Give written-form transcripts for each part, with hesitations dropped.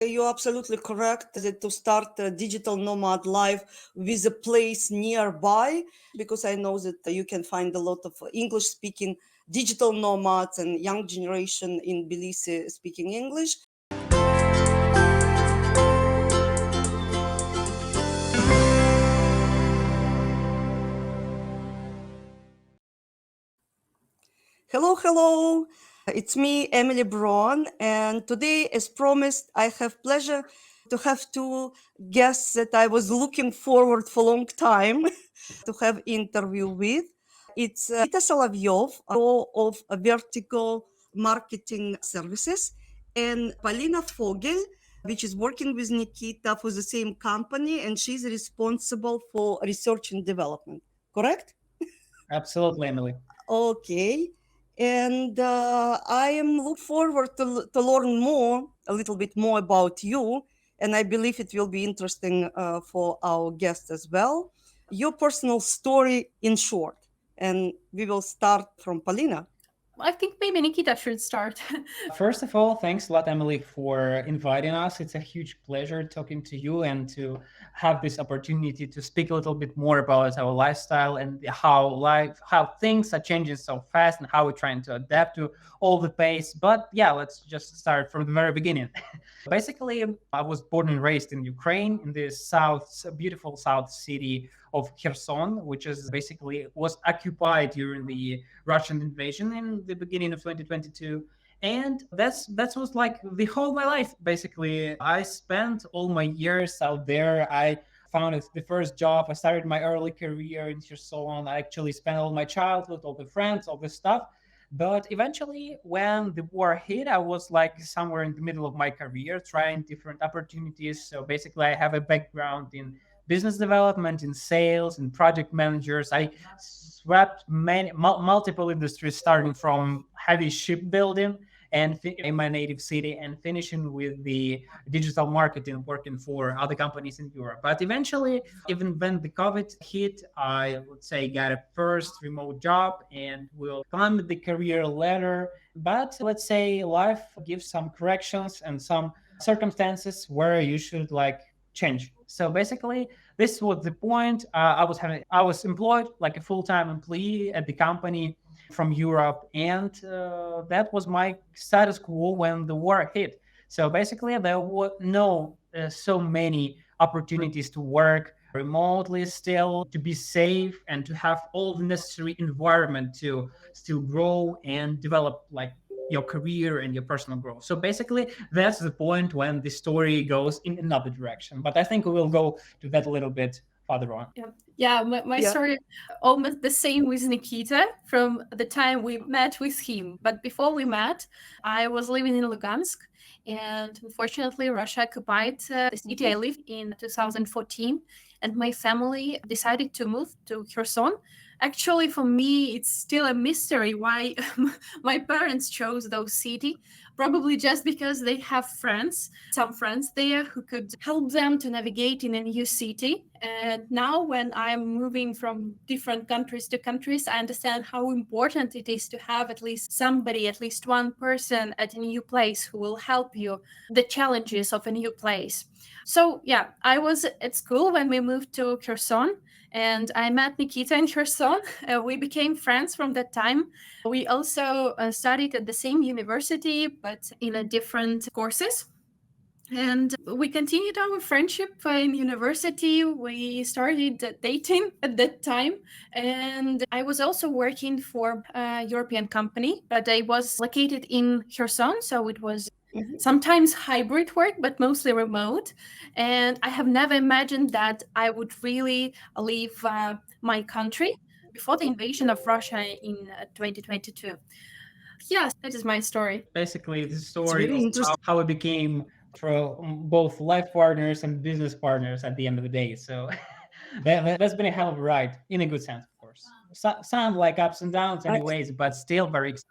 You're absolutely correct that to start a digital nomad life with a place nearby, because I know that you can find a lot of English speaking digital nomads and young generation in Tbilisi speaking English. Hello, hello. It's me, Emily Braun, and today, as promised, I have pleasure to have two guests that I was looking forward for a long time to have interview with. It's Nikita Solovyov, CEO of Vertigo Marketing Services, and Polina Fogel, which is working with Nikita for the same company, and she's responsible for research and development. Correct? Absolutely, Emily. Okay. And I am look forward to learn more, a little bit more about you. And I believe it will be interesting for our guests as well. Your personal story in short. And we will start from Polina. I think maybe Nikita should start. First of all, thanks a lot, Emily, for inviting us. It's a huge pleasure talking to you and to have this opportunity to speak a little bit more about our lifestyle and how things are changing so fast and how we're trying to adapt to all the pace. But yeah, let's just start from the very beginning. Basically, I was born and raised in Ukraine, in the beautiful south city of Kherson, which is basically was occupied during the Russian invasion in the beginning of 2022. And that was like the whole my life. Basically, I spent all my years out there. I found it the first job. I started my early career in Kherson. I actually spent all my childhood, all the friends, all this stuff. But eventually, when the war hit, I was like somewhere in the middle of my career, trying different opportunities. So basically, I have a background in business development, in sales, in project managers. I swept multiple industries, starting from heavy shipbuilding and in my native city, and finishing with the digital marketing, working for other companies in Europe. But eventually, even when the COVID hit, I would say got a first remote job and will climb the career ladder. But let's say life gives some corrections and some circumstances where you should like change. So basically, this was the point. I was employed like a full-time employee at the company from Europe, and that was my status quo when the war hit. So basically, there were no so many opportunities to work remotely still, to be safe, and to have all the necessary environment to still grow and develop like your career and your personal growth. So basically, that's the point when the story goes in another direction. But I think we will go to that a little bit further on. Yeah, my story almost the same with Nikita from the time we met with him. But before we met, I was living in Lugansk, and unfortunately, Russia occupied the city I lived in 2014, and my family decided to move to Kherson. Actually, for me, it's still a mystery why my parents chose those city. Probably just because they have some friends there who could help them to navigate in a new city. And now, when I'm moving from different countries to countries, I understand how important it is to have at least somebody, at least one person at a new place who will help you the challenges of a new place. So, yeah, I was at school when we moved to Kherson, and I met Nikita in Kherson. We became friends from that time. We also studied at the same university, but in a different courses. And we continued our friendship in university. We started dating at that time. And I was also working for a European company, but I was located in Kherson. So it was sometimes hybrid work, but mostly remote. And I have never imagined that I would really leave my country before the invasion of Russia in 2022. Yes, that is my story. Basically, the story of how we became both life partners and business partners at the end of the day. So that's been a hell of a ride, in a good sense, of course. Sound like ups and downs, anyways, but still very exciting.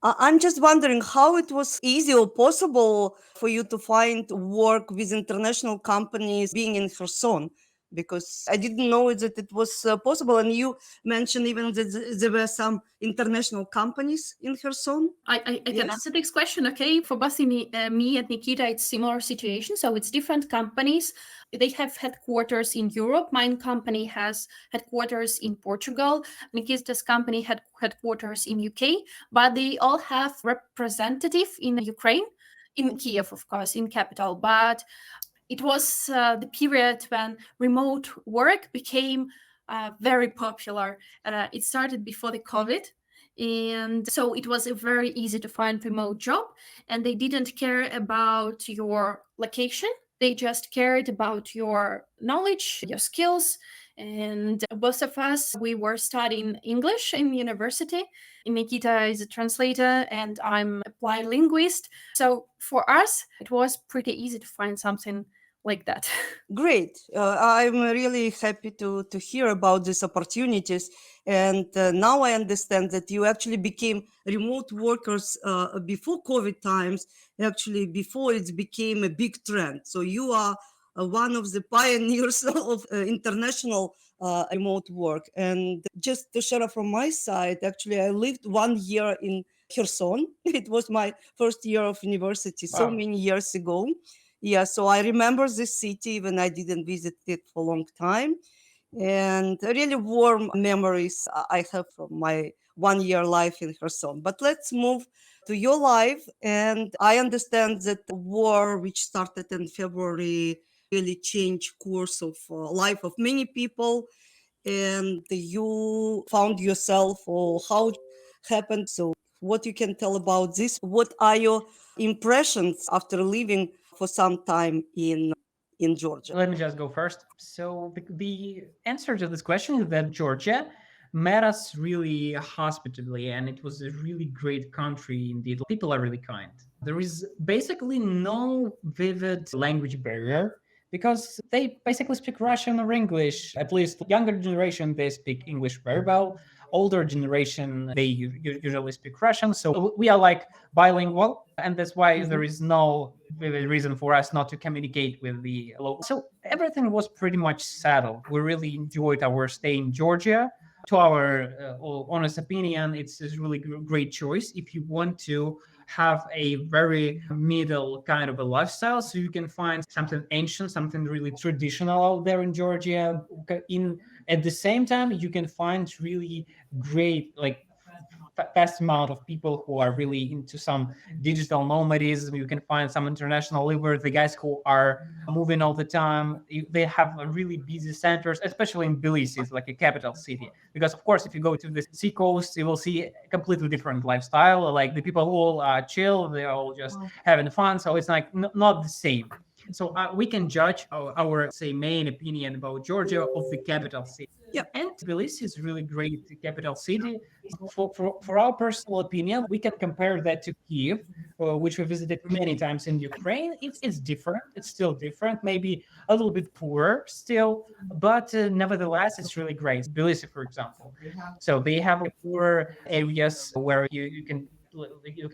I'm just wondering how it was easy or possible for you to find work with international companies being in Kherson, because I didn't know that it was possible. And you mentioned even that there were some international companies in Kherson. I can Yes. answer this question. Okay, for both me and Nikita, it's similar situation. So it's different companies. They have headquarters in Europe. My company has headquarters in Portugal. Nikita's company had headquarters in UK, but they all have representative in Ukraine, in Kiev, of course, in capital. But it was the period when remote work became very popular. It started before the COVID. And so it was very easy to find remote job, and they didn't care about your location. They just cared about your knowledge, your skills. And both of us, we were studying English in university. Nikita is a translator and I'm applied linguist. So for us, it was pretty easy to find something like that. Great. I'm really happy to hear about these opportunities. And now I understand that you actually became remote workers before COVID times, actually before it became a big trend. So you are one of the pioneers of international remote work. And just to share from my side, actually, I lived 1 year in Kherson. It was my first year of university so Wow. many years ago. Yeah, so I remember this city when I didn't visit it for a long time. And really warm memories I have from my 1 year life in Kherson. But let's move to your life. And I understand that the war, which started in February, really changed course of life of many people. And you found yourself, or how it happened. So what you can tell about this? What are your impressions after living for some time in Georgia? Let me just go first. So the answer to this question is that Georgia met us really hospitably, and it was a really great country indeed. People are really kind. There is basically no vivid language barrier because they basically speak Russian or English. At least younger generation, they speak English very well. Older generation, they usually speak Russian. So we are like bilingual, and that's why there is no reason for us not to communicate with the local. So everything was pretty much settled. We really enjoyed our stay in Georgia. To our honest opinion, it's a really great choice if you want to have a very middle kind of a lifestyle. So you can find something ancient, something really traditional out there in Georgia. In at the same time, you can find really great like vast amount of people who are really into some digital nomadism. You can find some international livers, the guys who are moving all the time. They have a really busy centers, especially in Tbilisi, it's like a capital city. Because of course, if you go to the sea coast, you will see a completely different lifestyle. Like the people all chill, they're all just having fun. So it's like not the same. So we can judge our say main opinion about Georgia of the capital city. Yeah. And Tbilisi is really great capital city. For our personal opinion, we can compare that to Kiev, which we visited many times in Ukraine. It's different. It's still different, maybe a little bit poorer still, but nevertheless, it's really great. Tbilisi, for example. So they have poor areas where you can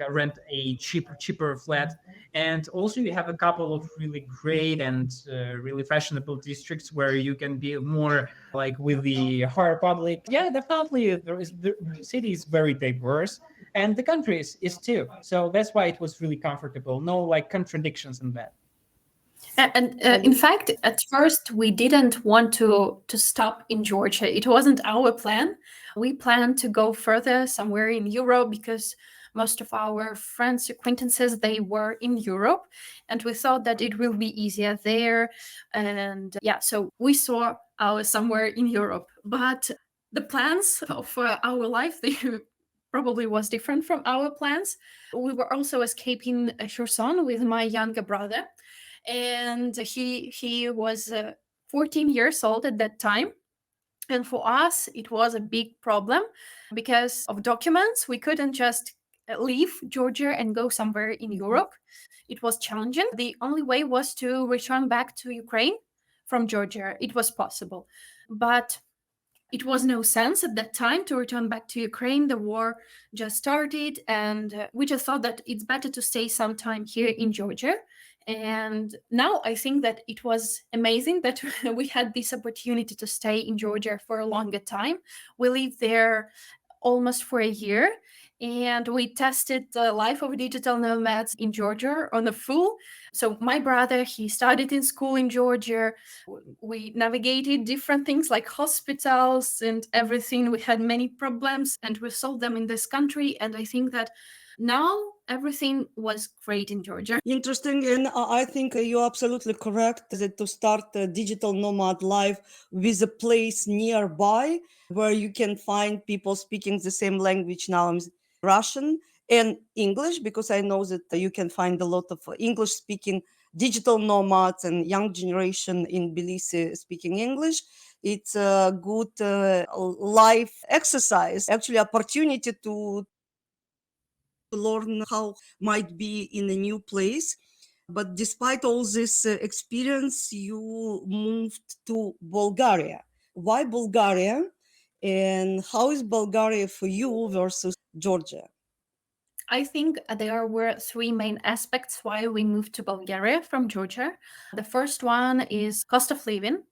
rent a cheaper flat, and also you have a couple of really great and really fashionable districts where you can be more like with the higher public. Yeah, definitely the city is very diverse, and the country is too. So that's why it was really comfortable. No like contradictions in that. And in fact, at first we didn't want to stop in Georgia. It wasn't our plan. We planned to go further somewhere in Europe because most of our friends, acquaintances, they were in Europe, and we thought that it will be easier there. And yeah, so we saw our somewhere in Europe. But the plans of our life, they probably was different from our plans. We were also escaping Kherson with my younger brother, and he was 14 years old at that time. And for us it was a big problem because of documents. We couldn't just leave Georgia and go somewhere in Europe. It was challenging. The only way was to return back to Ukraine from Georgia. It was possible, but it was no sense at that time to return back to Ukraine. The war just started, and we just thought that it's better to stay some time here in Georgia And now I think that it was amazing that we had this opportunity to stay in Georgia for a longer time. We lived there almost for a year, and we tested the life of digital nomads in Georgia on the full. So my brother, he started in school in Georgia. We navigated different things like hospitals and everything. We had many problems and we solved them in this country. And I think that now everything was great in Georgia. Interesting, and I think you're absolutely correct that to start a digital nomad life with a place nearby where you can find people speaking the same language now, Russian and English, because I know that you can find a lot of English speaking digital nomads and young generation in Tbilisi speaking English. It's a good life exercise, actually opportunity to learn how might be in a new place. But despite all this experience, you moved to Bulgaria. Why Bulgaria? And how is Bulgaria for you versus Georgia? I think there were three main aspects why we moved to Bulgaria from Georgia. The first one is cost of living.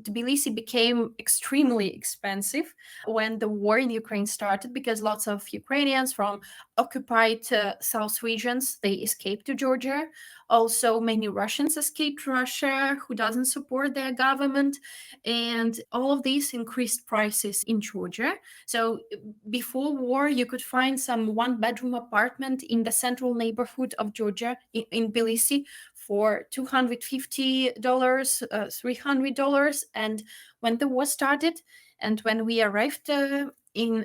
Tbilisi became extremely expensive when the war in Ukraine started because lots of Ukrainians from occupied south regions, they escaped to Georgia. Also, many Russians escaped Russia who doesn't support their government. And all of these increased prices in Georgia. So before war, you could find some one-bedroom apartment in the central neighborhood of Georgia in Tbilisi for $250, $300. And when the war started, and when we arrived in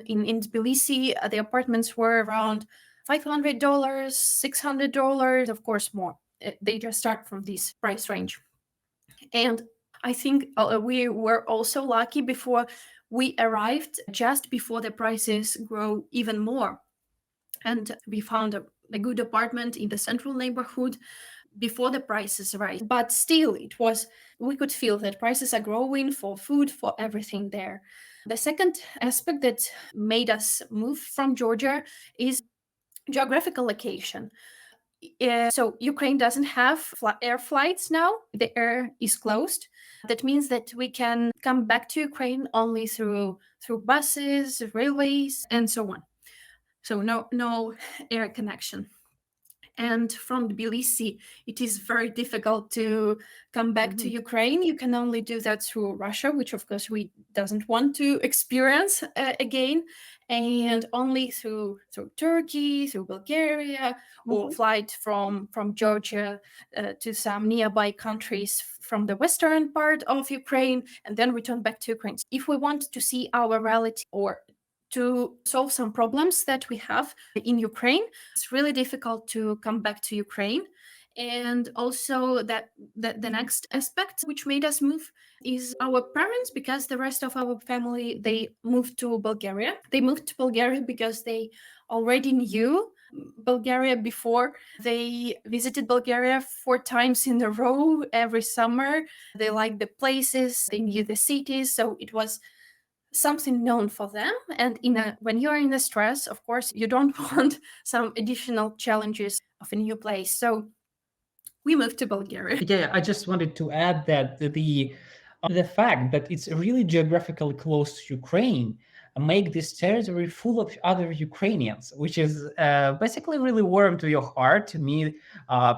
Tbilisi, the apartments were around $500, $600, of course, more. They just start from this price range. And I think we were also lucky before we arrived just before the prices grow even more. And we found a good apartment in the central neighborhood before the prices rise. But still, we could feel that prices are growing for food, for everything there. The second aspect that made us move from Georgia is geographical location. So Ukraine doesn't have air flights now. The air is closed. That means that we can come back to Ukraine only through buses, railways, and so on. So no air connection. And from Tbilisi, it is very difficult to come back to Ukraine. You can only do that through Russia, which of course we doesn't want to experience again, and only through Turkey, through Bulgaria, or flight from Georgia to some nearby countries from the western part of Ukraine, and then return back to Ukraine. If we want to see our reality or to solve some problems that we have in Ukraine, it's really difficult to come back to Ukraine. And also that the next aspect which made us move is our parents, because the rest of our family, they moved to Bulgaria. They moved to Bulgaria because they already knew Bulgaria before. They visited Bulgaria 4 times in a row every summer. They liked the places, they knew the cities, so it was something known for them. And when you're in the stress, of course, you don't want some additional challenges of a new place. So we moved to Bulgaria. Yeah, I just wanted to add that the fact that it's really geographically close to Ukraine make this territory full of other Ukrainians, which is basically really warm to your heart to meet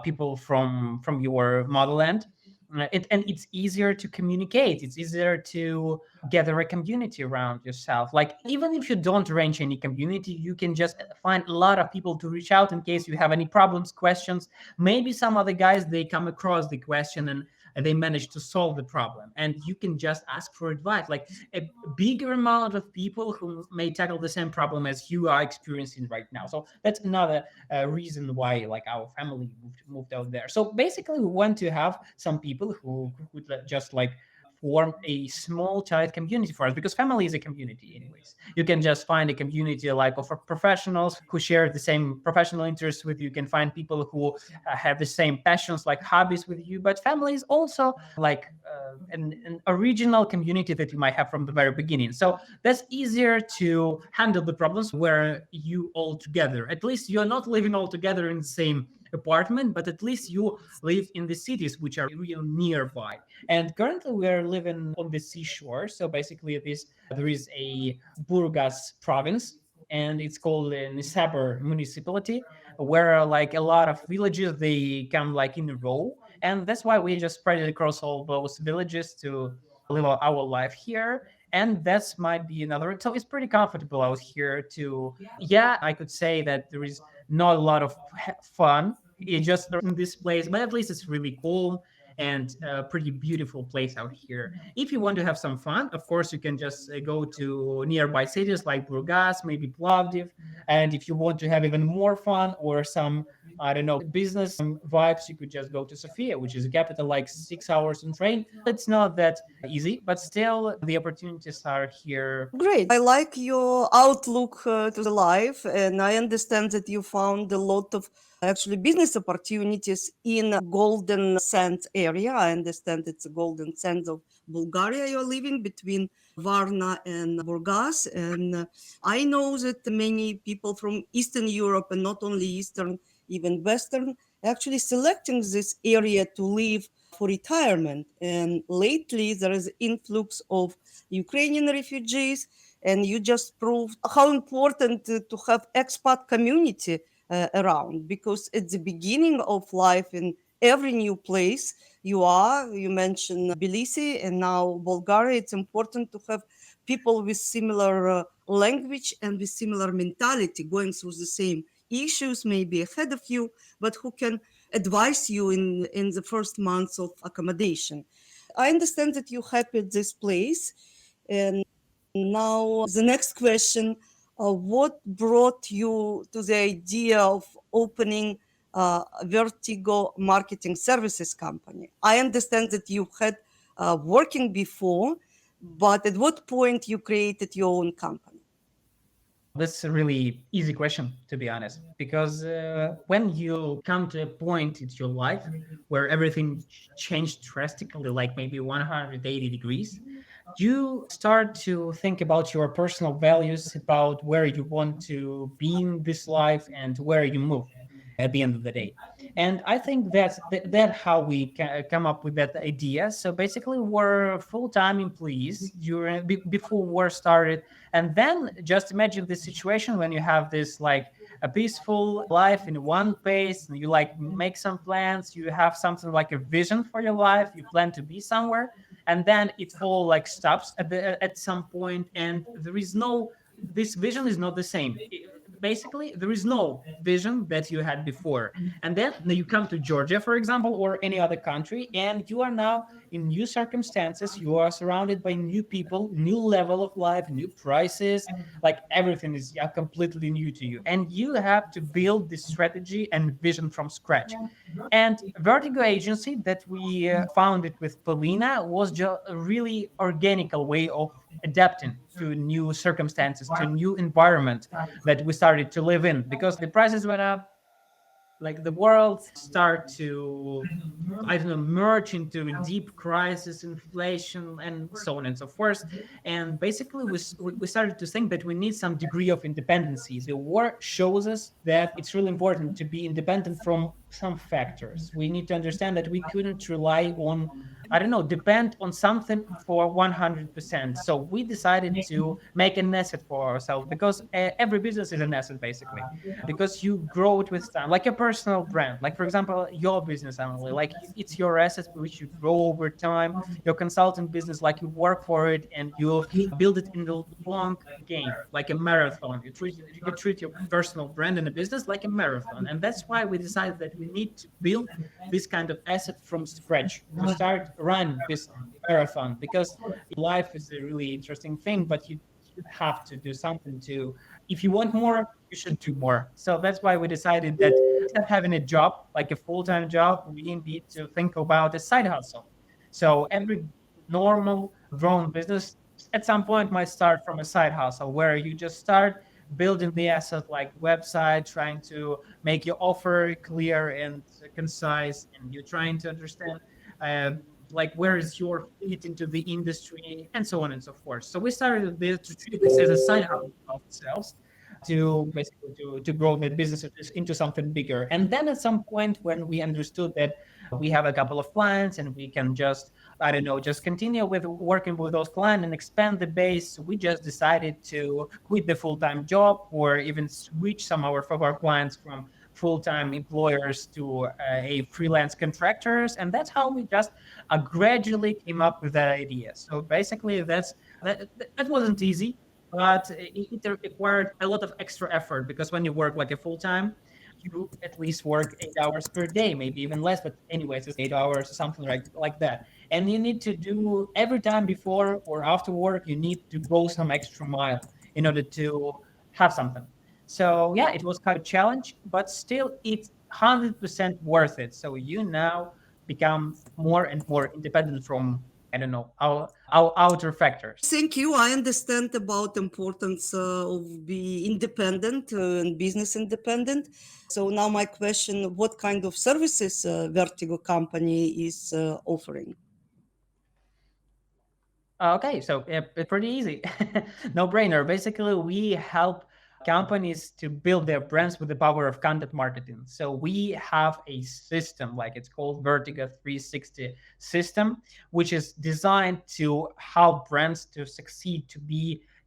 people from your motherland. And it's easier to communicate. It's easier to gather a community around yourself. Like, even if you don't arrange any community, you can just find a lot of people to reach out in case you have any problems, questions. Maybe some other guys, they come across the question and they manage to solve the problem, and you can just ask for advice. Like, a bigger amount of people who may tackle the same problem as you are experiencing right now. So that's another reason why, like, our family moved out there. So basically, we want to have some people who could just like form a small tight community for us, because family is a community anyways. You can just find a community like of professionals who share the same professional interests with you. You can find people who have the same passions, like hobbies, with you. But family is also like an original community that you might have from the very beginning. So that's easier to handle the problems where you all together. At least you're not living all together in the same apartment, but at least you live in the cities which are real nearby. And currently we are living on the seashore. So basically there is a Burgas province, and it's called Nisabar municipality, where like a lot of villages, they come like in a row. And that's why we just spread it across all those villages to live our life here. And that's might be another. So it's pretty comfortable out here to, yeah, I could say that there is not a lot of fun. It's just in this place, but at least it's really cool and a pretty beautiful place out here. If you want to have some fun, of course, you can just go to nearby cities like Burgas, maybe Plovdiv. And if you want to have even more fun or some, I don't know, business vibes, you could just go to Sofia, which is a capital, like 6 hours in train. It's not that easy, but still the opportunities are here. Great. I like your outlook to the life, and I understand that you found a lot of actually business opportunities in Golden Sand area. I understand it's a Golden Sands of Bulgaria you're living between Varna and Burgas. And I know that many people from Eastern Europe, and not only Eastern, even Western, actually selecting this area to live for retirement. And lately there is influx of Ukrainian refugees, and you just proved how important to have expat community around, because at the beginning of life in every new place you mentioned Tbilisi and now Bulgaria, it's important to have people with similar language and with similar mentality, going through the same issues, maybe ahead of you, but who can advise you in the first months of accommodation. I understand that you're happy at this place. And now the next question, what brought you to the idea of opening Vertigo marketing services company? I understand that you had working before, but at what point you created your own company? That's a really easy question, to be honest, because when you come to a point in your life where everything changed drastically, like maybe 180 degrees, you start to think about your personal values, about where you want to be in this life and where you move at the end of the day. And I think that how we come up with that idea. So basically, we're full-time employees before war started, and then just imagine the situation when you have this like a peaceful life in one place, and you like make some plans, you have something like a vision for your life, you plan to be somewhere, and then it all like stops at some point, and there is no, this vision is not the same. Basically, there is no vision that you had before. And then you come to Georgia, for example, or any other country, and you are now in new circumstances. You are surrounded by new people, new level of life, new prices. Like everything is completely new to you. And you have to build this strategy and vision from scratch. And Vertigo agency that we founded with Polina was just a really organical way of adapting to new circumstances, to new environment that we started to live in, because the prices went up, like the world start to, I don't know, merge into a deep crisis, inflation, and so on and so forth. And basically, we started to think that we need some degree of independency. The war shows us that it's really important to be independent from some factors. We need to understand that we couldn't rely on, I don't know, depend on something for 100%. So we decided to make an asset for ourselves, because every business is an asset, basically, because you grow it with time, like a personal brand. Like, for example, your business, Emily, like it's your assets which you grow over time. Your consulting business, like you work for it and you build it in the long game, like a marathon. You treat your personal brand and a business like a marathon. And that's why we decided that we need to build this kind of asset from scratch to start run this marathon, because life is a really interesting thing, but you have to do something to, if you want more, you should do more. So that's why we decided that instead of having a job, like a full-time job, we need to think about a side hustle. So every normal grown business at some point might start from a side hustle, where you just start building the asset, like website, trying to make your offer clear and concise, and you're trying to understand like where is your fit into the industry, and so on and so forth. So we started to treat this as a side hustle of ourselves. to basically to grow the businesses into something bigger. And then at some point when we understood that we have a couple of clients and we can just, I don't know, just continue with working with those clients and expand the base, we just decided to quit the full-time job or even switch some of our clients from full-time employers to a freelance contractors. And that's how we just gradually came up with that idea. So basically that wasn't easy, but it required a lot of extra effort, because when you work like a full-time, you at least work 8 hours per day, maybe even less, but anyways, it's 8 hours or something like that. And you need to do every time before or after work, you need to go some extra mile in order to have something. So yeah, it was kind of a challenge, but still it's 100% worth it. So you now become more and more independent from, I don't know, our outer factors. Thank you. I understand about importance of being independent and business independent. So now my question: what kind of services Vertigo company is offering? Okay, so it's pretty easy. No brainer. Basically, we help companies to build their brands with the power of content marketing. So we have a system, like it's called Vertigo 360 system, which is designed to help brands to succeed, to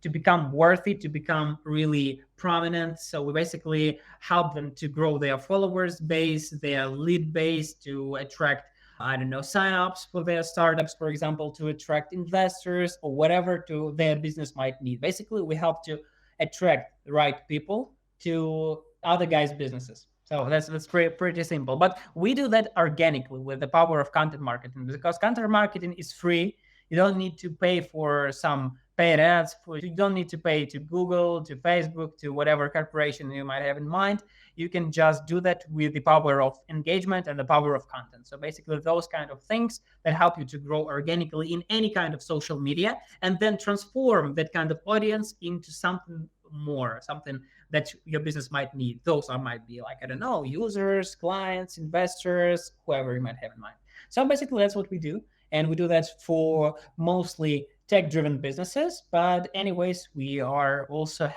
become worthy, to become really prominent. So we basically help them to grow their followers base, their lead base, to attract, I don't know, signups for their startups, for example, to attract investors or whatever to their business might need. Basically, we help to attract the right people to other guys' businesses. So that's pretty simple. But we do that organically with the power of content marketing, because content marketing is free. You don't need to pay for some paid ads. You don't need to pay to Google, to Facebook, to whatever corporation you might have in mind. You can just do that with the power of engagement and the power of content. So basically those kind of things that help you to grow organically in any kind of social media, and then transform that kind of audience into something more, something that your business might need. Those are might be like, I don't know, users, clients, investors, whoever you might have in mind. So basically that's what we do. And we do that for mostly tech-driven businesses. But anyways, we are also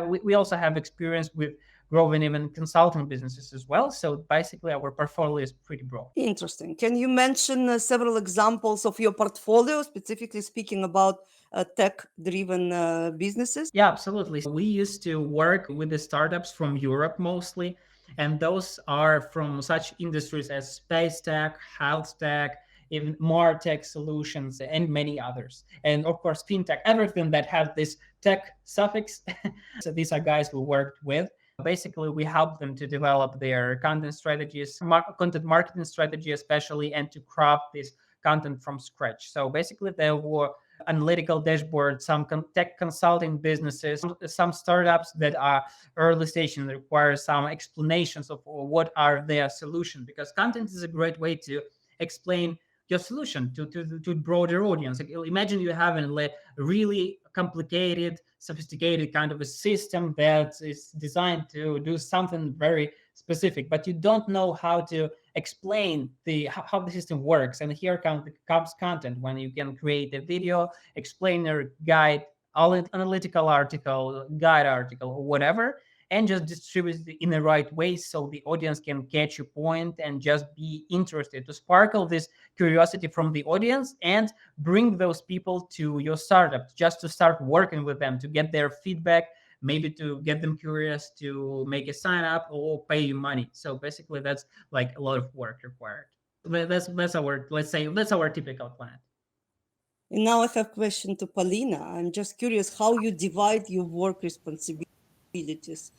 we also have experience with growing even consulting businesses as well. So basically, our portfolio is pretty broad. Interesting. Can you mention several examples of your portfolio, specifically speaking about tech-driven businesses? Yeah, absolutely. We used to work with the startups from Europe mostly, and those are from such industries as space tech, health tech, even MarTech solutions, and many others. And of course, fintech, everything that has this tech suffix. So these are guys we worked with. Basically, we help them to develop their content strategies, content marketing strategy especially, and to craft this content from scratch. So basically, there were analytical dashboards, some tech consulting businesses, some startups that are early stage and require some explanations of what are their solutions, because content is a great way to explain your solution to broader audience. Like, imagine you have a really complicated, sophisticated kind of a system that is designed to do something very specific, but you don't know how to explain how the system works. And here comes content, when you can create a video, explainer, guide, analytical article, guide article, or whatever, and just distribute it in the right way so the audience can catch your point and just be interested, to sparkle this curiosity from the audience and bring those people to your startup, just to start working with them, to get their feedback, maybe to get them curious to make a sign up or pay you money. So basically that's like a lot of work required. That's our, let's say, that's our typical client. And now I have a question to Polina. I'm just curious how you divide your work responsibilities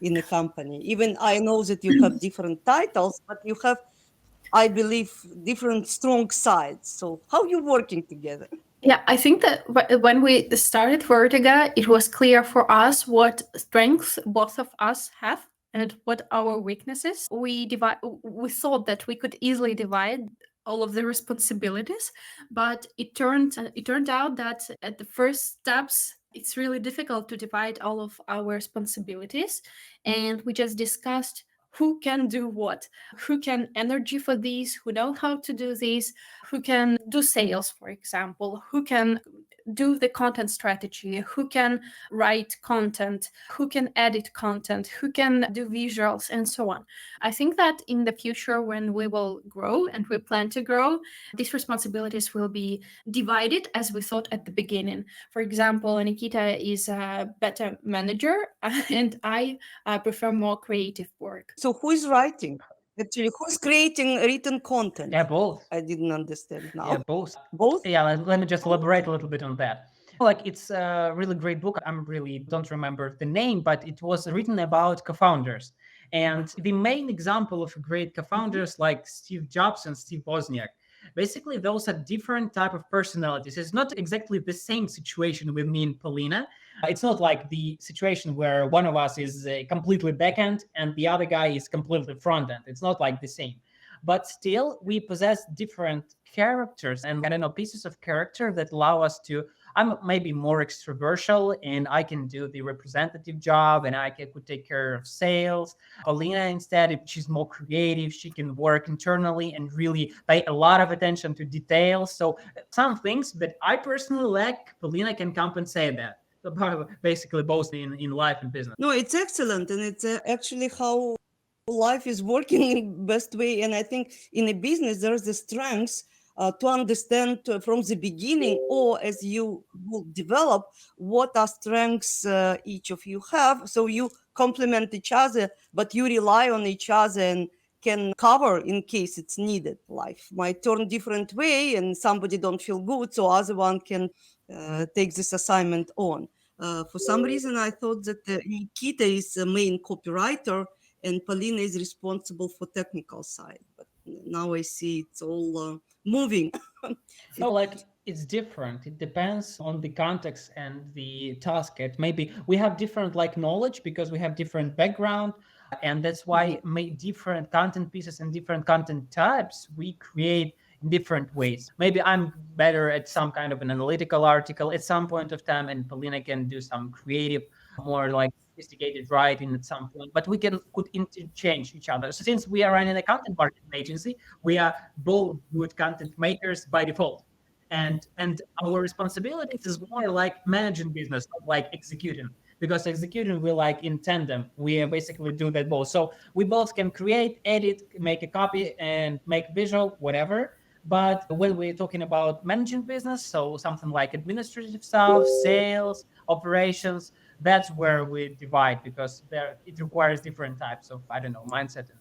in a company. Even I know that you have different titles, but you have, I believe, different strong sides. So how you working together? Yeah, I think that when we started Vertigo, it was clear for us what strengths both of us have and what our weaknesses. We thought that we could easily divide all of the responsibilities, but it turned out that at the first steps it's really difficult to divide all of our responsibilities, and we just discussed who can do what, who can energy for these, who know how to do these, who can do sales, for example, who can do the content strategy, who can write content, who can edit content, who can do visuals, and so on. I think that in the future, when we will grow and we plan to grow, these responsibilities will be divided as we thought at the beginning. For example, Nikita is a better manager, and I prefer more creative work. So who is writing? Actually, who's creating written content? Yeah, both. I didn't understand now. Yeah, both. Both? Yeah, let me just elaborate a little bit on that. Like, it's a really great book. I'm really don't remember the name, but it was written about co-founders. And the main example of great co-founders like Steve Jobs and Steve Wozniak, basically those are different type of personalities. It's not exactly the same situation with me and Polina. It's not like the situation where one of us is completely backend and the other guy is completely front end. It's not like the same, but still we possess different characters and, I don't know, pieces of character that allow us to. I'm maybe more extroversial and I can do the representative job and could take care of sales. Polina, instead, if she's more creative, she can work internally and really pay a lot of attention to details. So some things that I personally lack, Polina can compensate that. Basically both in life and business. No, it's excellent, and it's actually how life is working in best way. And I think in a business there's the strengths to understand from the beginning, or as you will develop, what are strengths each of you have, so you complement each other, but you rely on each other and can cover in case it's needed. Life might turn different way and somebody don't feel good, so other one can take this assignment on. For some reason I thought that Nikita is the main copywriter and Polina is responsible for technical side, but now I see it's all moving. No, like, it's different. It depends on the context and the task. It maybe we have different like knowledge because we have different background, and that's why different content pieces and different content types we create in different ways. Maybe I'm better at some kind of an analytical article at some point of time, and Polina can do some creative, more like sophisticated writing at some point. But we could interchange each other. So since we are running a content marketing agency, we are both good content makers by default. And our responsibilities is more like managing business, not like executing. Because executing, we like in tandem. We basically do that both. So we both can create, edit, make a copy, and make visual, whatever. But when we're talking about managing business, so something like administrative stuff, sales, operations, that's where we divide, because it requires different types of, I don't know, mindset and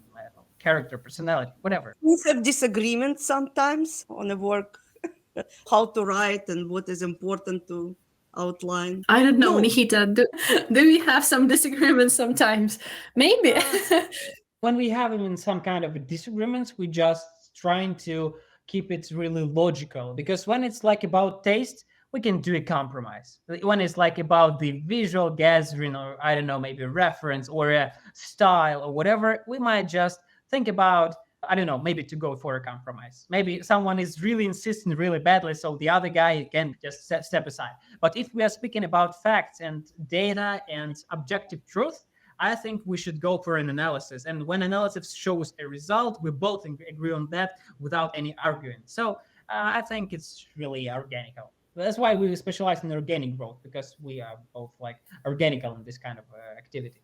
character, personality, whatever. We have disagreements sometimes on the work, how to write and what is important to outline. I don't know, No. Nikita, do we have some disagreements sometimes? Maybe. When we have in some kind of disagreements, we just trying to keep it really logical, because when it's like about taste, we can do a compromise. When it's like about the visual gathering, or I don't know, maybe a reference or a style or whatever, we might just think about, I don't know, maybe to go for a compromise. Maybe someone is really insisting really badly, so the other guy can just step aside. But if we are speaking about facts and data and objective truth, I think we should go for an analysis. And when analysis shows a result, we both agree on that without any arguing. So I think it's really organic. That's why we specialize in organic growth, because we are both like organical in this kind of activity.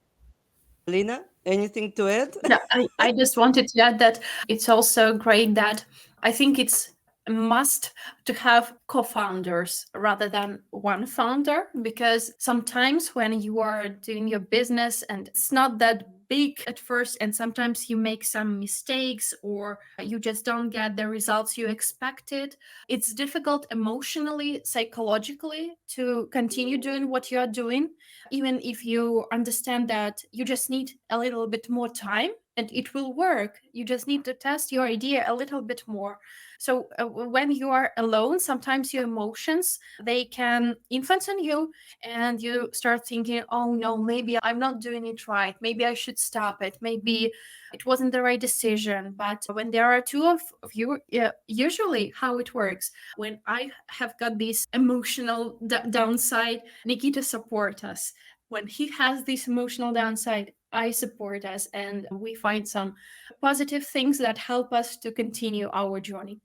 Lina, anything to add? No, I just wanted to add that it's also great that I think it's a must to have co-founders rather than one founder, because sometimes when you are doing your business and it's not that big at first, and sometimes you make some mistakes or you just don't get the results you expected, it's difficult emotionally, psychologically to continue doing what you are doing, even if you understand that you just need a little bit more time and it will work. You just need to test your idea a little bit more. So when you are alone, sometimes your emotions, they can influence on you, and you start thinking, oh no, maybe I'm not doing it right, maybe I should stop it, maybe it wasn't the right decision. But when there are two of you, usually how it works, when I have got this emotional downside, Nikita support us. When he has this emotional downside, I support us, and we find some positive things that help us to continue our journey.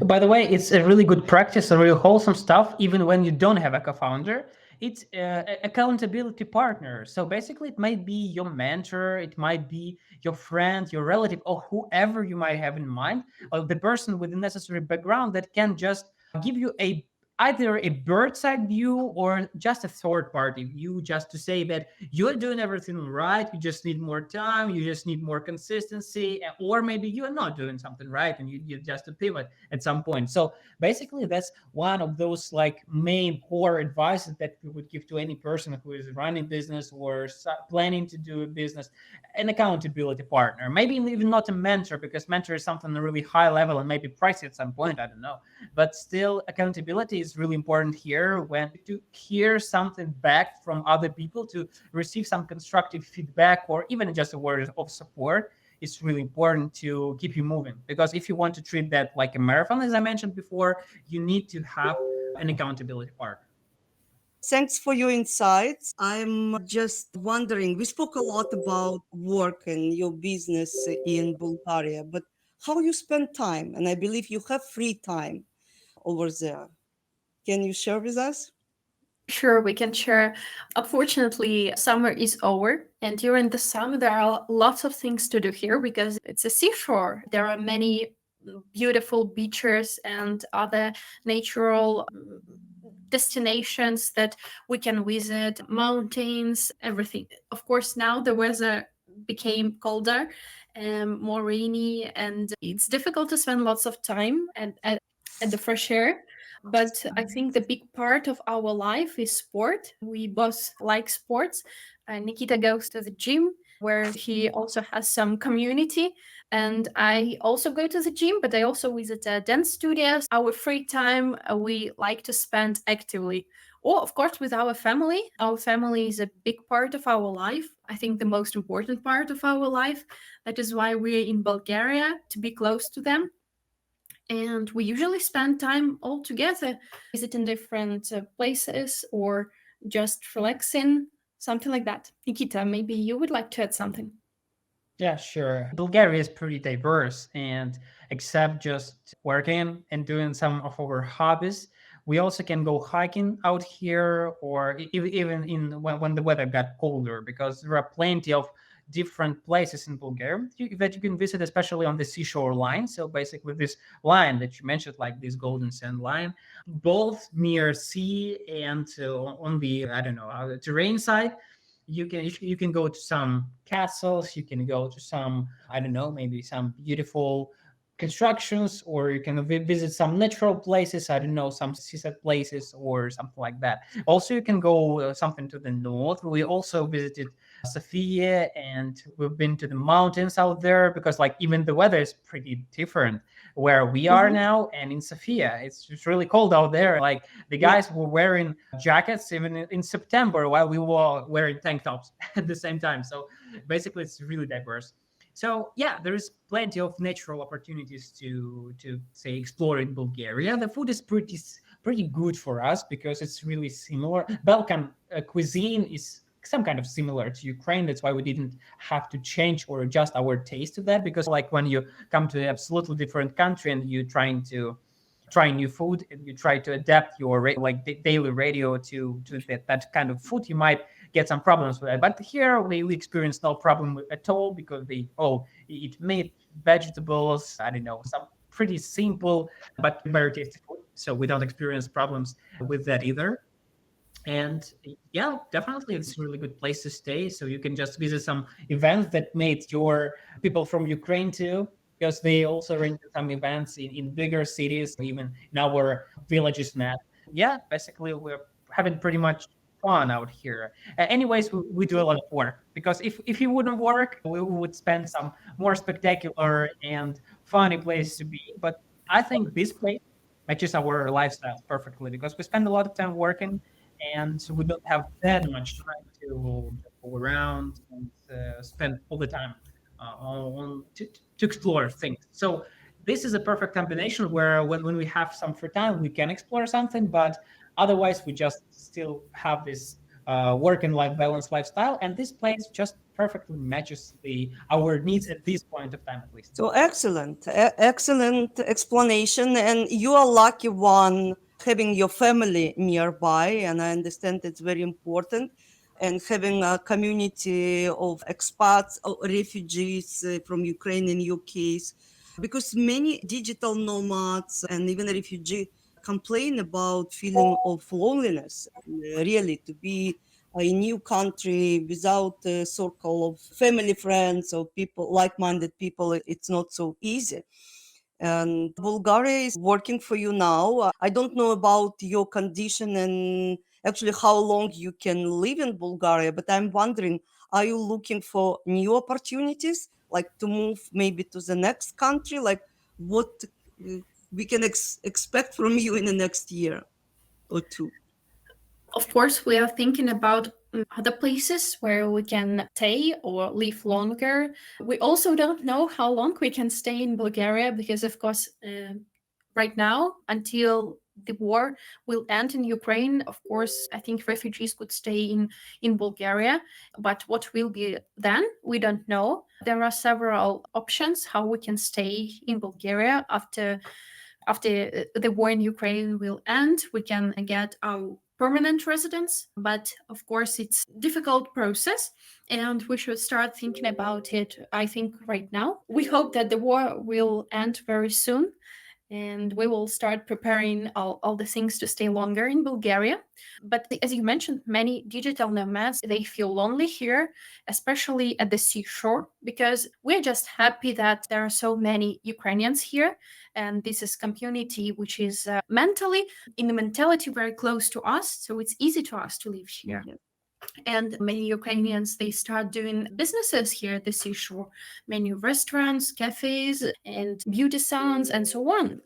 By the way, it's a really good practice, a really wholesome stuff, even when you don't have a co-founder. It's accountability partner. So basically, it might be your mentor, it might be your friend, your relative, or whoever you might have in mind, or the person with the necessary background that can just give you a either a bird's eye view or just a third party view, just to say that you're doing everything right, you just need more time, you just need more consistency, or maybe you're not doing something right and you just a pivot at some point. So basically, that's one of those like main core advices that we would give to any person who is running business or planning to do a business: an accountability partner. Maybe even not a mentor, because mentor is something really high level and maybe pricey at some point. I don't know, but still, accountability is really important here. When to hear something back from other people, to receive some constructive feedback, or even just a word of support, it's really important to keep you moving. Because if you want to treat that like a marathon, as I mentioned before, you need to have an accountability partner. Thanks for your insights. I'm just wondering, we spoke a lot about work and your business in Bulgaria, but how you spend time? And I believe you have free time over there. Can you share with us? Sure, we can share. Unfortunately, summer is over, and during the summer, there are lots of things to do here because it's a seashore. There are many beautiful beaches and other natural destinations that we can visit, mountains, everything. Of course, now the weather became colder and more rainy, and it's difficult to spend lots of time at the fresh air. But I think the big part of our life is sport. We both like sports. Nikita goes to the gym where he also has some community. And I also go to the gym, but I also visit dance studios. Our free time, we like to spend actively. Or, of course, with our family. Our family is a big part of our life. I think the most important part of our life. That is why we're in Bulgaria, to be close to them. And we usually spend time all together, visiting different places or just relaxing, something like that. Nikita, maybe you would like to add something. Yeah, sure. Bulgaria is pretty diverse, and except just working and doing some of our hobbies, we also can go hiking out here, or even in when the weather got colder, because there are plenty of different places in Bulgaria that you can visit, especially on the seashore line. So basically, this line that you mentioned, like this golden sand line, both near sea and on the, I don't know, terrain side, you can go to some castles, you can go to some, I don't know, maybe some beautiful constructions, or you can visit some natural places, I don't know, some seaside places or something like that. Also, you can go something to the north. We also visited Sofia, and we've been to the mountains out there, because like even the weather is pretty different where we are Mhm. now and in Sofia. It's really cold out there. Like the Yeah. guys were wearing jackets even in September, while we were wearing tank tops at the same time. So basically, it's really diverse. So yeah, there is plenty of natural opportunities to say explore in Bulgaria. The food is pretty good for us because it's really similar. Balkan cuisine is some kind of similar to Ukraine. That's why we didn't have to change or adjust our taste to that. Because like when you come to an absolutely different country and you're trying to try new food and you try to adapt your daily radio to that kind of food, you might get some problems with that. But here we experience no problem at all, because they all eat meat, vegetables, I don't know, some pretty simple but very tasty food. So we don't experience problems with that either. And yeah, definitely it's a really good place to stay. So you can just visit some events that made your people from Ukraine too, because they also arrange some events in bigger cities, even in our villages now. Yeah, basically we're having pretty much fun out here. Anyways, we do a lot of work, because if it wouldn't work, we would spend some more spectacular and funny place to be. But I think this place matches our lifestyle perfectly, because we spend a lot of time working, and so we don't have that much time to just go around and spend all the time to explore things. So this is a perfect combination where when we have some free time, we can explore something, but otherwise we just still have this work and life balance lifestyle, and this plays just perfectly matches our needs at this point of time, at least. So excellent, excellent explanation. And you are lucky one having your family nearby, and I understand it's very important. And having a community of expats, or refugees from Ukraine in your case, because many digital nomads and even refugee complain about feeling of loneliness. Really, to be a new country without a circle of family, friends, or people, like-minded people, it's not so easy. And Bulgaria is working for you now. I don't know about your condition and actually how long you can live in Bulgaria, but I'm wondering, are you looking for new opportunities, like to move maybe to the next country? Like what we can expect from you in the next year or two? Of course, we are thinking about other places where we can stay or live longer. We also don't know how long we can stay in Bulgaria because, of course, right now, until the war will end in Ukraine, of course, I think refugees could stay in Bulgaria. But what will be then, we don't know. There are several options how we can stay in Bulgaria after the war in Ukraine will end. We can get our permanent residence, but of course it's difficult process and we should start thinking about it, I think, right now. We hope that the war will end very soon and we will start preparing all the things to stay longer in Bulgaria. But as you mentioned, many digital nomads, they feel lonely here, especially at the seashore, because we're just happy that there are so many Ukrainians here. And this is community which is mentally, in the mentality, very close to us. So it's easy to us to live here. Yeah. And many Ukrainians, they start doing businesses here at the seashore, many restaurants, cafes, and beauty salons, and so on.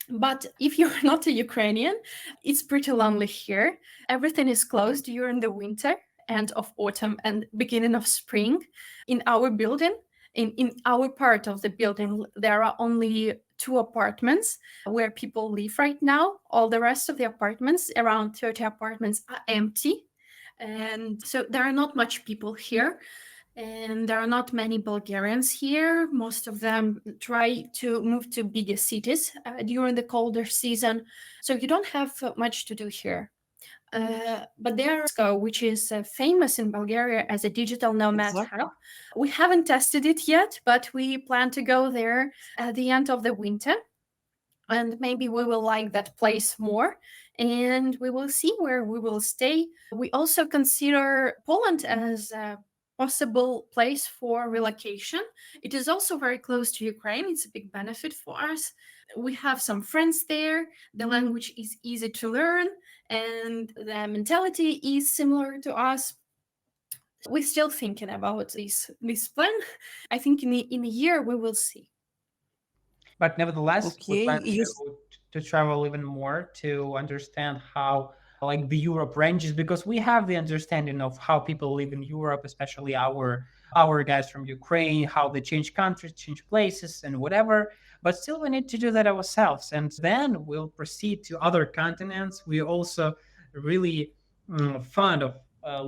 But if you're not a Ukrainian, it's pretty lonely here. Everything is closed during the winter, end of autumn, and beginning of spring. In our building, in our part of the building, there are only 2 apartments where people live right now. All the rest of the apartments, around 30 apartments, are empty. And so there are not much people here. And there are not many Bulgarians here. Most of them try to move to bigger cities during the colder season. So you don't have much to do here. But there's Vertigo, which is famous in Bulgaria as a digital nomad Exactly. hub. We haven't tested it yet, but we plan to go there at the end of the winter. And maybe we will like that place more and we will see where we will stay. We also consider Poland as a possible place for relocation. It is also very close to Ukraine. It's a big benefit for us. We have some friends there. The language is easy to learn and the mentality is similar to us. We're still thinking about this plan. I think in a year we will see. But nevertheless, we Okay. plan to travel even more to understand how like the Europe ranges, because we have the understanding of how people live in Europe, especially our guys from Ukraine, how they change countries, change places, and whatever. But still, we need to do that ourselves, and then we'll proceed to other continents. We also really fond of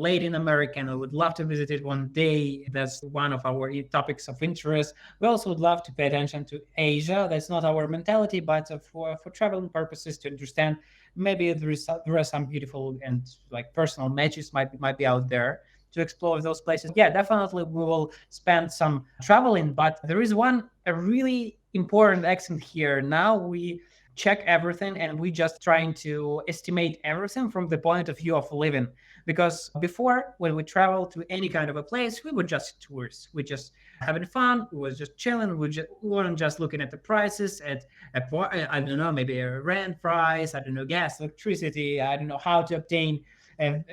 Latin America, and we would love to visit it one day. That's one of our topics of interest. We also would love to pay attention to Asia. That's not our mentality, but for traveling purposes, to understand maybe there are some beautiful and like personal matches might be out there to explore those places. Yeah, definitely we will spend some traveling, but there is a really important accent here. Now we check everything and we just trying to estimate everything from the point of view of living, because before, when we travel to any kind of a place, we were just tourists. We just having fun. We was just chilling. We weren't just looking at the prices at I don't know, maybe a rent price. I don't know, gas, electricity. I don't know how to obtain a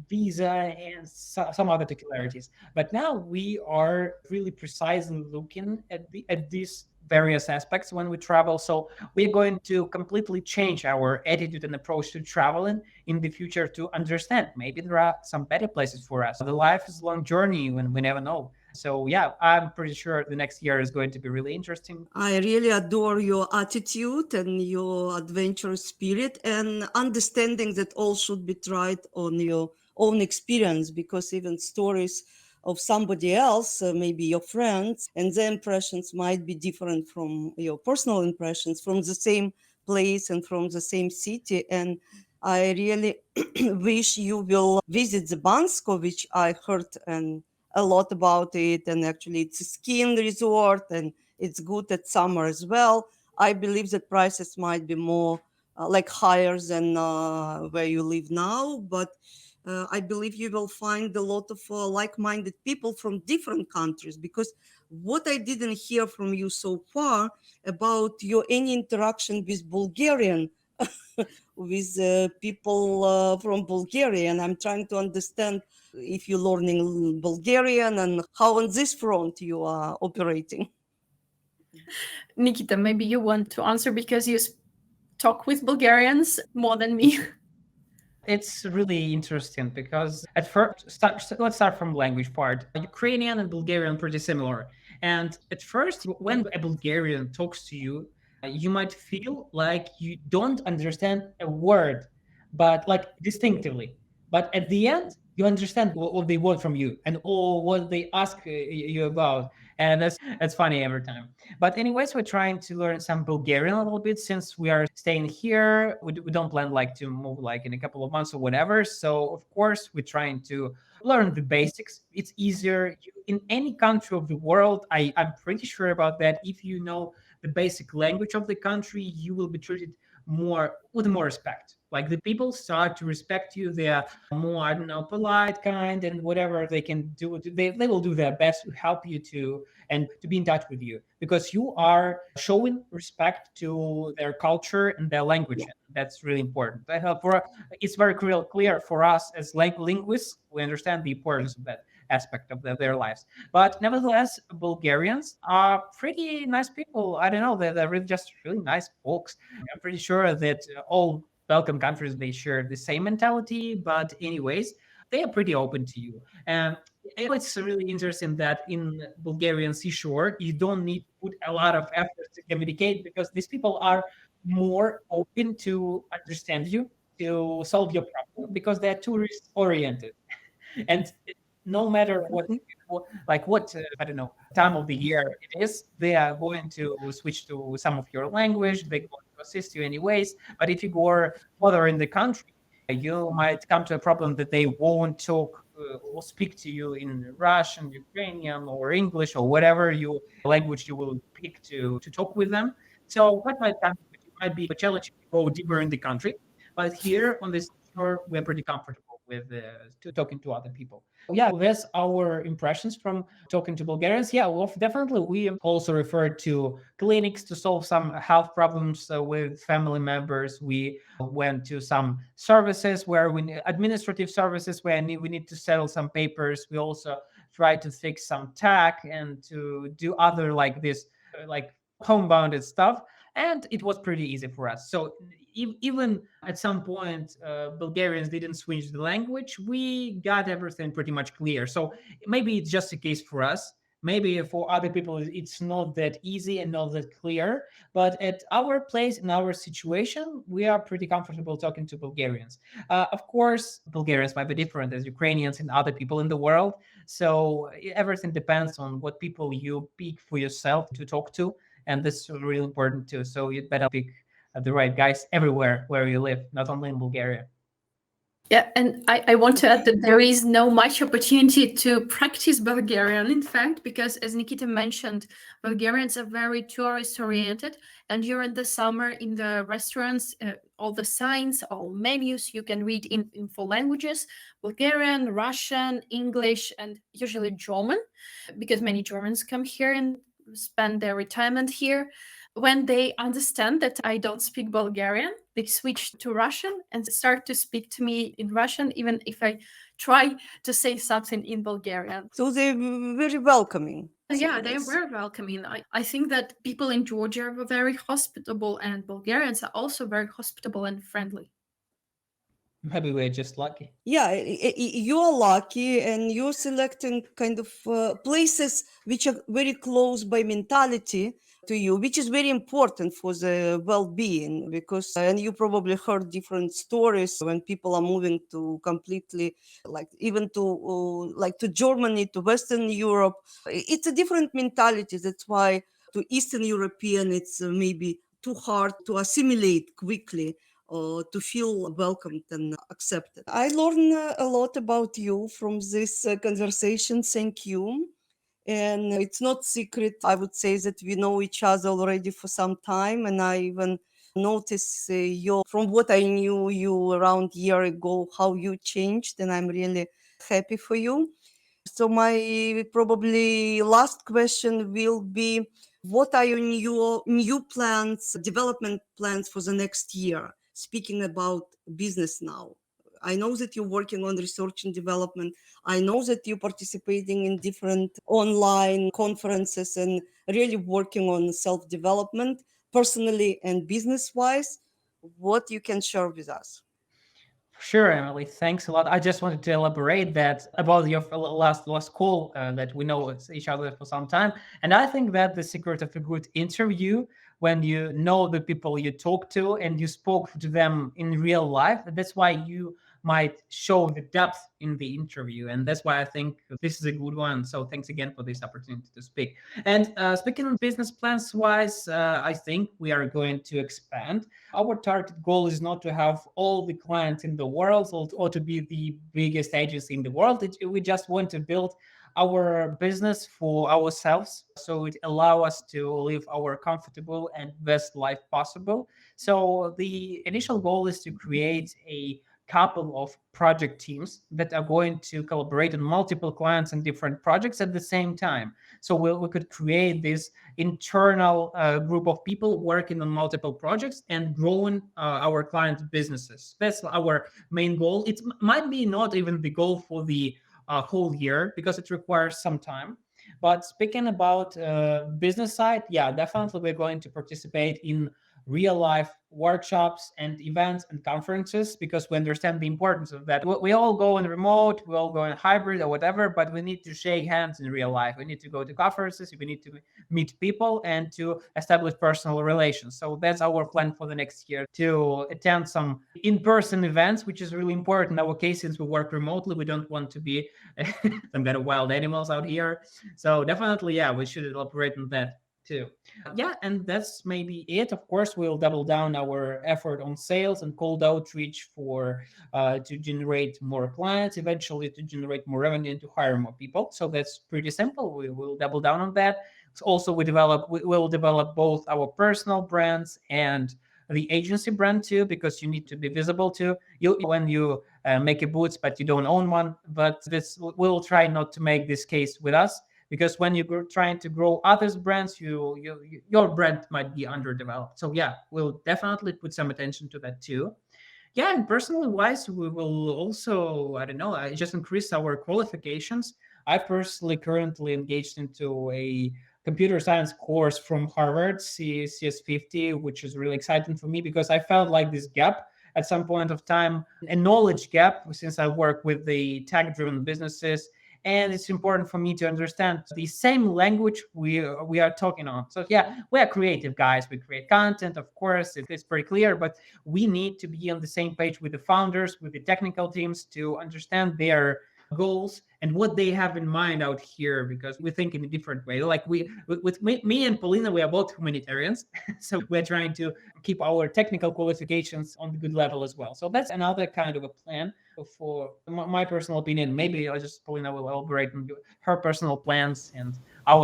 visa and some other particularities. But now we are really precisely looking at these various aspects when we travel. So we're going to completely change our attitude and approach to traveling in the future to understand maybe there are some better places for us. The life is a long journey when we never know. So yeah, I'm pretty sure the next year is going to be really interesting. I really adore your attitude and your adventurous spirit and understanding that all should be tried on your own experience, because even stories of somebody else, maybe your friends, and their impressions might be different from your personal impressions from the same place and from the same city. And I really wish you will visit the Bansko, which I heard and a lot about it. And actually, it's a skiing resort and it's good at summer as well. I believe that prices might be more like higher than where you live now, but I believe you will find a lot of like-minded people from different countries, because what I didn't hear from you so far about your any interaction with Bulgarian with people from Bulgaria, and I'm trying to understand if you're learning Bulgarian and how on this front you are operating. Nikita, maybe you want to answer because you talk with Bulgarians more than me. It's really interesting because at first, let's start from language part. Ukrainian and Bulgarian pretty similar, and at first, when a Bulgarian talks to you, you might feel like you don't understand a word, but like distinctively. But at the end, you understand what they want from you and all what they ask you about, and that's funny every time. But anyways, we're trying to learn some Bulgarian a little bit since we are staying here. We don't plan like to move like in a couple of months or whatever. So of course we're trying to learn the basics. It's easier in any country of the world. I'm pretty sure about that. If you know the basic language of the country, you will be treated more with more respect. Like the people start to respect you. They are more, I don't know, polite, kind, and whatever they can do. They will do their best to help you to and to be in touch with you because you are showing respect to their culture and their language. That's really important. It's very clear for us as linguists. We understand the importance of that aspect of their lives. But nevertheless, Bulgarians are pretty nice people. I don't know, they're really just really nice folks. I'm pretty sure that all Balkan countries they share the same mentality. But anyways, they are pretty open to you. And it's really interesting that in Bulgarian seashore, you don't need to put a lot of effort to communicate because these people are more open to understand you, to solve your problem because they're tourist oriented. And no matter what I don't know time of the year it is, they are going to switch to some of your language. They're going to assist you anyways. But if you go further in the country, you might come to a problem that they won't talk or speak to you in Russian, Ukrainian, or English, or whatever you language you will pick to talk with them. So that might be a challenge to go deeper in the country. But here on this shore, we're pretty comfortable with talking to other people. Yeah, that's our impressions from talking to Bulgarians. Yeah, well, definitely. We also referred to clinics to solve some health problems with family members. We went to some services where administrative services where we need to settle some papers. We also tried to fix some tech and to do other like this, like homebounded stuff. And it was pretty easy for us. So even at some point, Bulgarians didn't switch the language. We got everything pretty much clear. So maybe it's just a case for us. Maybe for other people, it's not that easy and not that clear. But at our place, in our situation, we are pretty comfortable talking to Bulgarians. Of course, Bulgarians might be different as Ukrainians and other people in the world. So everything depends on what people you pick for yourself to talk to. And this is really important too. So you'd better pick the right guys everywhere where you live, not only in Bulgaria. Yeah, and I want to add that there is no much opportunity to practice Bulgarian, in fact, because as Nikita mentioned, Bulgarians are very tourist oriented. And during the summer in the restaurants, all the signs, all menus you can read in four languages: Bulgarian, Russian, English, and usually German, because many Germans come here and spend their retirement here. When they understand that I don't speak Bulgarian, they switch to Russian and start to speak to me in Russian, even if I try to say something in Bulgarian. So they're very welcoming. Yeah, they were welcoming. I think that people in Georgia were very hospitable, and Bulgarians are also very hospitable and friendly. Maybe we're just lucky. Yeah, you're lucky and you're selecting kind of places which are very close by mentality to you, which is very important for the well-being, because and you probably heard different stories when people are moving to completely, like even to like to Germany, to Western Europe. It's a different mentality. That's why to Eastern European it's maybe too hard to assimilate quickly or to feel welcomed and accepted. I learned a lot about you from this conversation. Thank you. And it's not secret, I would say, that we know each other already for some time. And I even noticed you, from what I knew you around a year ago, how you changed. And I'm really happy for you. So my probably last question will be, what are your new plans, development plans for the next year? Speaking about business now. I know that you're working on research and development. I know that you're participating in different online conferences and really working on self-development, personally and business-wise. What you can share with us? Sure, Emily. Thanks a lot. I just wanted to elaborate that about your last call, that we know each other for some time, and I think that the secret of a good interview, when you know the people you talk to and you spoke to them in real life, that's why you might show the depth in the interview, and that's why I think this is a good one. So thanks again for this opportunity to speak. And speaking on business plans wise, I think we are going to expand. Our target goal is not to have all the clients in the world or to be the biggest agency in the world. We just want to build our business for ourselves, so it allow us to live our comfortable and best life possible. So the initial goal is to create a couple of project teams that are going to collaborate on multiple clients and different projects at the same time. So we could create this internal group of people working on multiple projects and growing our client businesses. That's our main goal. It might be not even the goal for the whole year, because it requires some time. But speaking about business side, yeah, definitely we're going to participate in real life workshops and events and conferences, because we understand the importance of that. We all go in remote, we all go in hybrid or whatever, but we need to shake hands in real life. We need to go to conferences, we need to meet people and to establish personal relations. So that's our plan for the next year, to attend some in-person events, which is really important. In our case, since we work remotely, we don't want to be some kind of wild animals out here. So definitely, yeah, we should elaborate on that too. Yeah, and that's maybe it. Of course, we'll double down our effort on sales and cold outreach for to generate more clients, eventually to generate more revenue and to hire more people. So that's pretty simple. We will double down on that. So also, we will develop both our personal brands and the agency brand too, because you need to be visible too. You when you make a boots, but you don't own one. But this we'll try not to make this case with us, because when you're trying to grow others' brands, your brand might be underdeveloped. So yeah, we'll definitely put some attention to that too. Yeah, and personally wise, we will also, I don't know, I just increase our qualifications. I personally currently engaged into a computer science course from Harvard, CS50, which is really exciting for me, because I felt like this gap at some point of time, a knowledge gap, since I work with the tech-driven businesses, and it's important for me to understand the same language we are talking on. So yeah, we are creative guys. We create content, of course. It's pretty clear, but we need to be on the same page with the founders, with the technical teams, to understand their goals and what they have in mind out here, because we think in a different way. Like with me and Polina, we are both humanitarians, so we're trying to keep our technical qualifications on the good level as well. So that's another kind of a plan for my personal opinion. Maybe I just Polina will elaborate on her personal plans and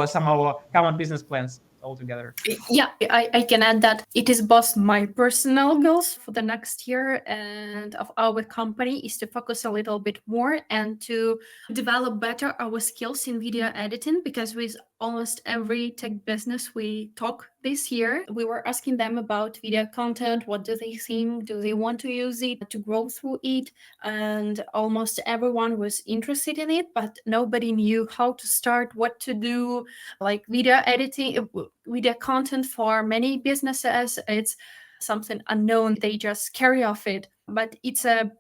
some of our common business plans altogether. Yeah, I can add that it is both my personal goals for the next year and of our company is to focus a little bit more and to develop better our skills in video editing, because with almost every tech business we talk this year, we were asking them about video content. What do they think? Do they want to use it to grow through it? And almost everyone was interested in it, but nobody knew how to start, what to do. Like video editing, video content for many businesses, it's something unknown. They just carry off it, but it's a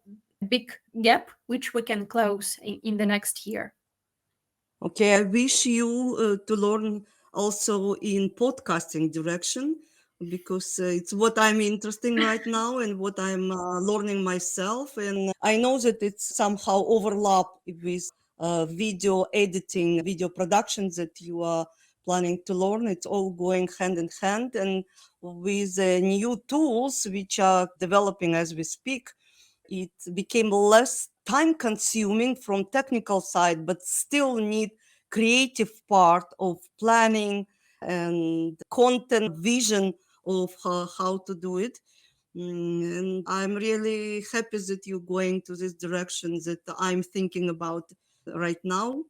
big gap which we can close in the next year. Okay, I wish you to learn also in podcasting direction, because it's what I'm interested in right now and what I'm learning myself. And I know that it's somehow overlap with video editing, video productions that you are planning to learn. It's all going hand in hand. And with new tools which are developing as we speak, it became less time consuming from technical side, but still need creative part of planning and content vision of how to do it. And I'm really happy that you're going to this direction that I'm thinking about right now,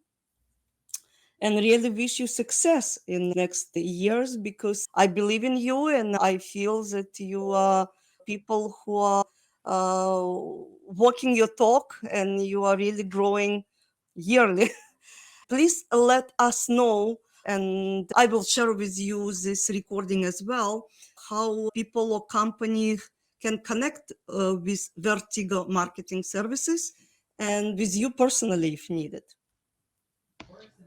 and really wish you success in next years, because I believe in you and I feel that you are people who are walking your talk and you are really growing yearly. Please let us know, and I will share with you this recording as well, how people or companies can connect with Vertigo marketing services and with you personally if needed.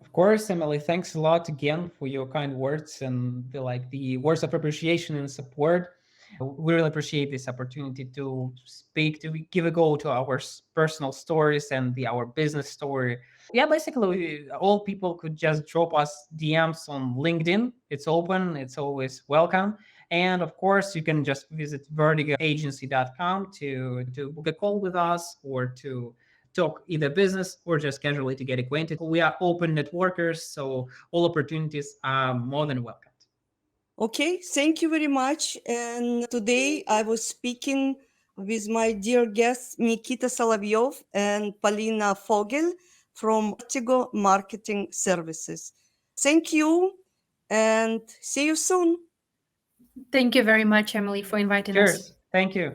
Of course, Emily, thanks a lot again for your kind words and the words of appreciation and support. We really appreciate this opportunity to speak, to give a go to our personal stories and our business story. Yeah, basically, all people could just drop us DMs on LinkedIn. It's open, it's always welcome. And of course, you can just visit vertigoagency.com to book a call with us or to talk either business or just casually to get acquainted. We are open networkers, so all opportunities are more than welcomed. Okay, thank you very much. And today I was speaking with my dear guests Nikita Solovyov and Polina Fogel from Vertigo Marketing Services. Thank you and see you soon. Thank you very much, Emily, for inviting us. Cheers. Thank you.